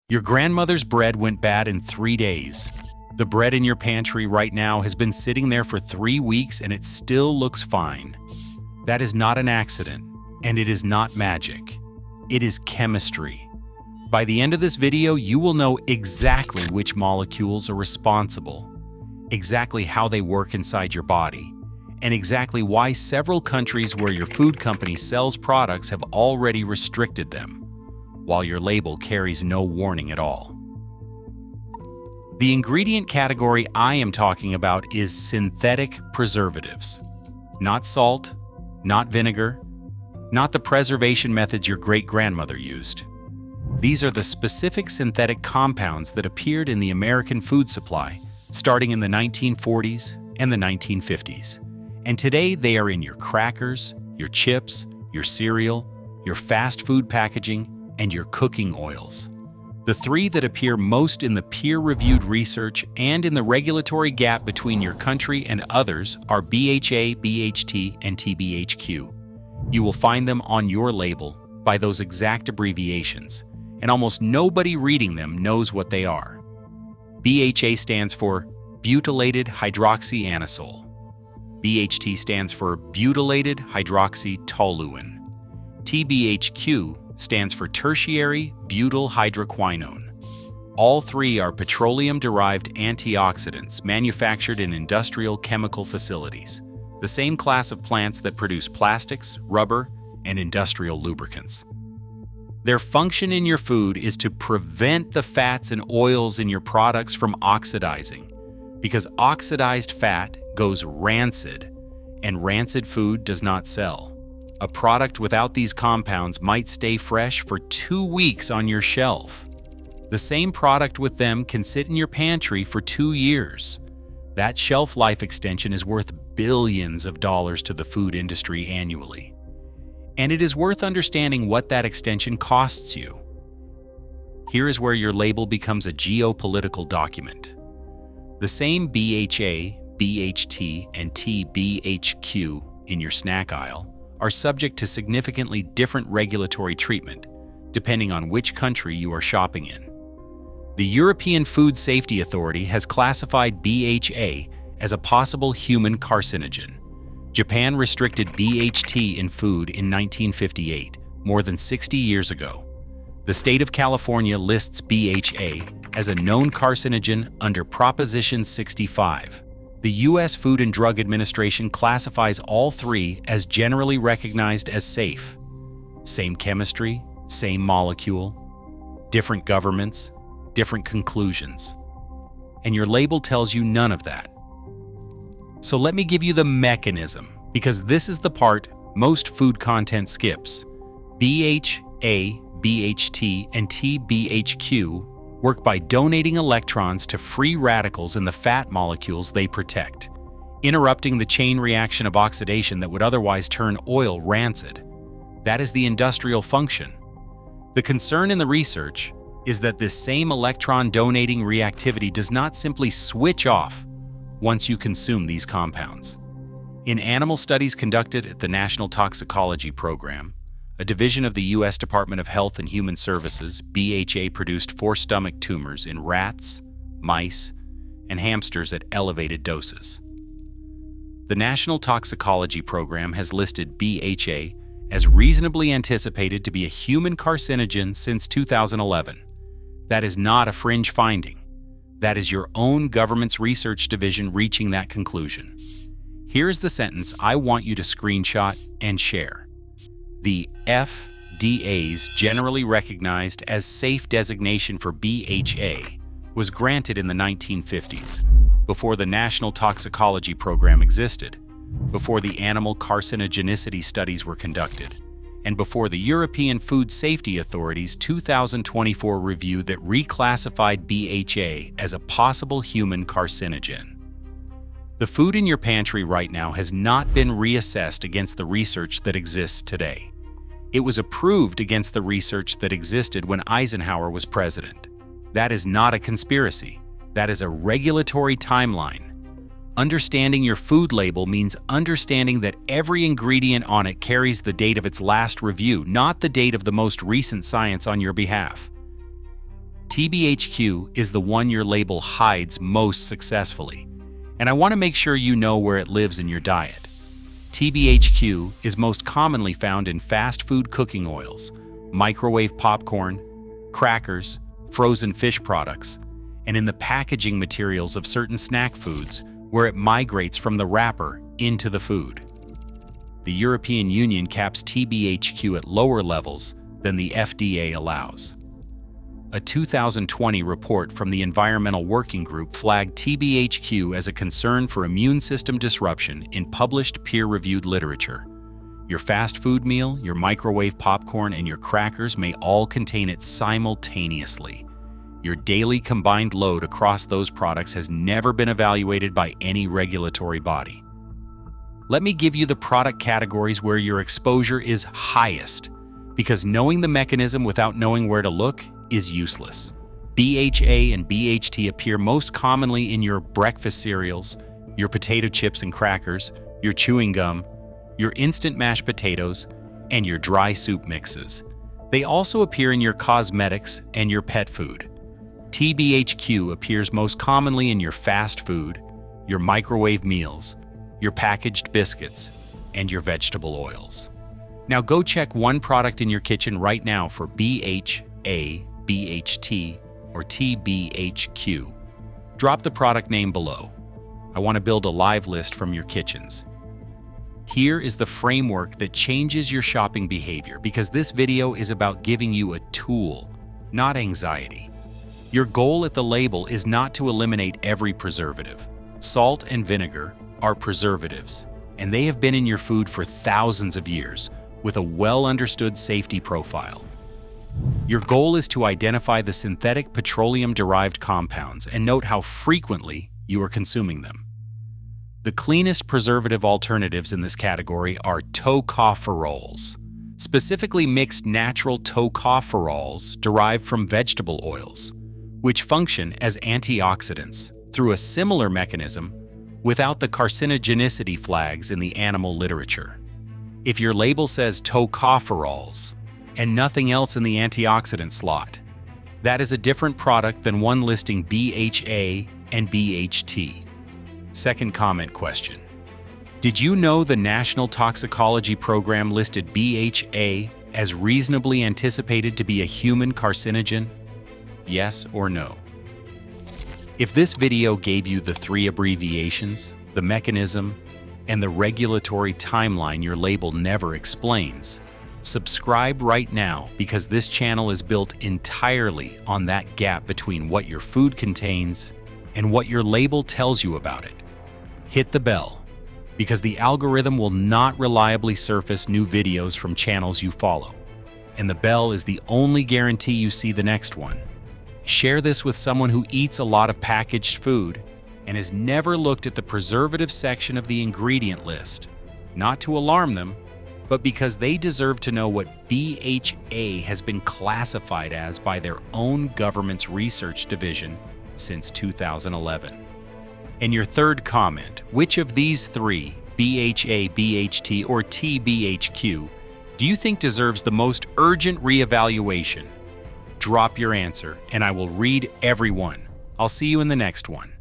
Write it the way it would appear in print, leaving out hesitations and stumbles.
Your grandmother's bread went bad in 3 days. The bread in your pantry right now has been sitting there for 3 weeks and it still looks fine. That is not an accident, and it is not magic. It is chemistry. By the end of this video, you will know exactly which molecules are responsible, exactly how they work inside your body, and exactly why several countries where your food company sells products have already restricted them, while your label carries no warning at all. The ingredient category I am talking about is synthetic preservatives. Not salt, not vinegar, not the preservation methods your great-grandmother used. These are the specific synthetic compounds that appeared in the American food supply starting in the 1940s and the 1950s. And today they are in your crackers, your chips, your cereal, your fast food packaging, and your cooking oils. The three that appear most in the peer-reviewed research and in the regulatory gap between your country and others are BHA, BHT, and TBHQ. You will find them on your label by those exact abbreviations, and almost nobody reading them knows what they are. BHA stands for butylated hydroxyanisole. BHT stands for butylated hydroxytoluene. TBHQ stands for tertiary butyl hydroquinone. All three are petroleum-derived antioxidants manufactured in industrial chemical facilities, the same class of plants that produce plastics, rubber, and industrial lubricants. Their function in your food is to prevent the fats and oils in your products from oxidizing, because oxidized fat goes rancid, and rancid food does not sell. A product without these compounds might stay fresh for 2 weeks on your shelf. The same product with them can sit in your pantry for 2 years. That shelf life extension is worth billions of dollars to the food industry annually. And it is worth understanding what that extension costs you. Here is where your label becomes a geopolitical document. The same BHA, BHT, and TBHQ in your snack aisle are subject to significantly different regulatory treatment, depending on which country you are shopping in. The European Food Safety Authority has classified BHA as a possible human carcinogen. Japan restricted BHT in food in 1958, more than 60 years ago. The state of California lists BHA as a known carcinogen under Proposition 65. The U.S. Food and Drug Administration classifies all three as generally recognized as safe. Same chemistry, same molecule, different governments, different conclusions. And your label tells you none of that. So let me give you the mechanism, because this is the part most food content skips. BHA, BHT, and TBHQ work by donating electrons to free radicals in the fat molecules they protect, interrupting the chain reaction of oxidation that would otherwise turn oil rancid. That is the industrial function. The concern in the research is that this same electron-donating reactivity does not simply switch off once you consume these compounds. In animal studies conducted at the National Toxicology Program, a division of the U.S. Department of Health and Human Services, BHA produced 4 stomach tumors in rats, mice, and hamsters at elevated doses. The National Toxicology Program has listed BHA as reasonably anticipated to be a human carcinogen since 2011. That is not a fringe finding. That is your own government's research division reaching that conclusion. Here's the sentence I want you to screenshot and share. The FDA's generally recognized as safe designation for BHA was granted in the 1950s, before the National Toxicology Program existed, before the animal carcinogenicity studies were conducted, and before the European Food Safety Authority's 2024 review that reclassified BHA as a possible human carcinogen. The food in your pantry right now has not been reassessed against the research that exists today. It was approved against the research that existed when Eisenhower was president. That is not a conspiracy. That is a regulatory timeline. Understanding your food label means understanding that every ingredient on it carries the date of its last review, not the date of the most recent science on your behalf. TBHQ is the one your label hides most successfully, and I want to make sure you know where it lives in your diet. TBHQ is most commonly found in fast food cooking oils, microwave popcorn, crackers, frozen fish products, and in the packaging materials of certain snack foods where it migrates from the wrapper into the food. The European Union caps TBHQ at lower levels than the FDA allows. A 2020 report from the Environmental Working Group flagged TBHQ as a concern for immune system disruption in published peer-reviewed literature. Your fast food meal, your microwave popcorn, and your crackers may all contain it simultaneously. Your daily combined load across those products has never been evaluated by any regulatory body. Let me give you the product categories where your exposure is highest, because knowing the mechanism without knowing where to look is useless. BHA and BHT appear most commonly in your breakfast cereals, your potato chips and crackers, your chewing gum, your instant mashed potatoes, and your dry soup mixes. They also appear in your cosmetics and your pet food. TBHQ appears most commonly in your fast food, your microwave meals, your packaged biscuits, and your vegetable oils. Now go check one product in your kitchen right now for BHA, BHT, or TBHQ. Drop the product name below. I want to build a live list from your kitchens. Here is the framework that changes your shopping behavior, because this video is about giving you a tool, not anxiety. Your goal at the label is not to eliminate every preservative. Salt and vinegar are preservatives, and they have been in your food for thousands of years with a well-understood safety profile. Your goal is to identify the synthetic petroleum-derived compounds and note how frequently you are consuming them. The cleanest preservative alternatives in this category are tocopherols, specifically mixed natural tocopherols derived from vegetable oils, which function as antioxidants through a similar mechanism without the carcinogenicity flags in the animal literature. If your label says tocopherols and nothing else in the antioxidant slot, that is a different product than one listing BHA and BHT. Second comment question. Did you know the National Toxicology Program listed BHA as reasonably anticipated to be a human carcinogen? Yes or no? If this video gave you the 3 abbreviations, the mechanism, and the regulatory timeline your label never explains, subscribe right now, because this channel is built entirely on that gap between what your food contains and what your label tells you about it. Hit the bell, because the algorithm will not reliably surface new videos from channels you follow, and the bell is the only guarantee you see the next one. Share this with someone who eats a lot of packaged food and has never looked at the preservative section of the ingredient list, not to alarm them, but because they deserve to know what BHA has been classified as by their own government's research division since 2011. And your third comment, which of these 3, BHA, BHT, or TBHQ, do you think deserves the most urgent reevaluation? Drop your answer, and I will read every one. I'll see you in the next one.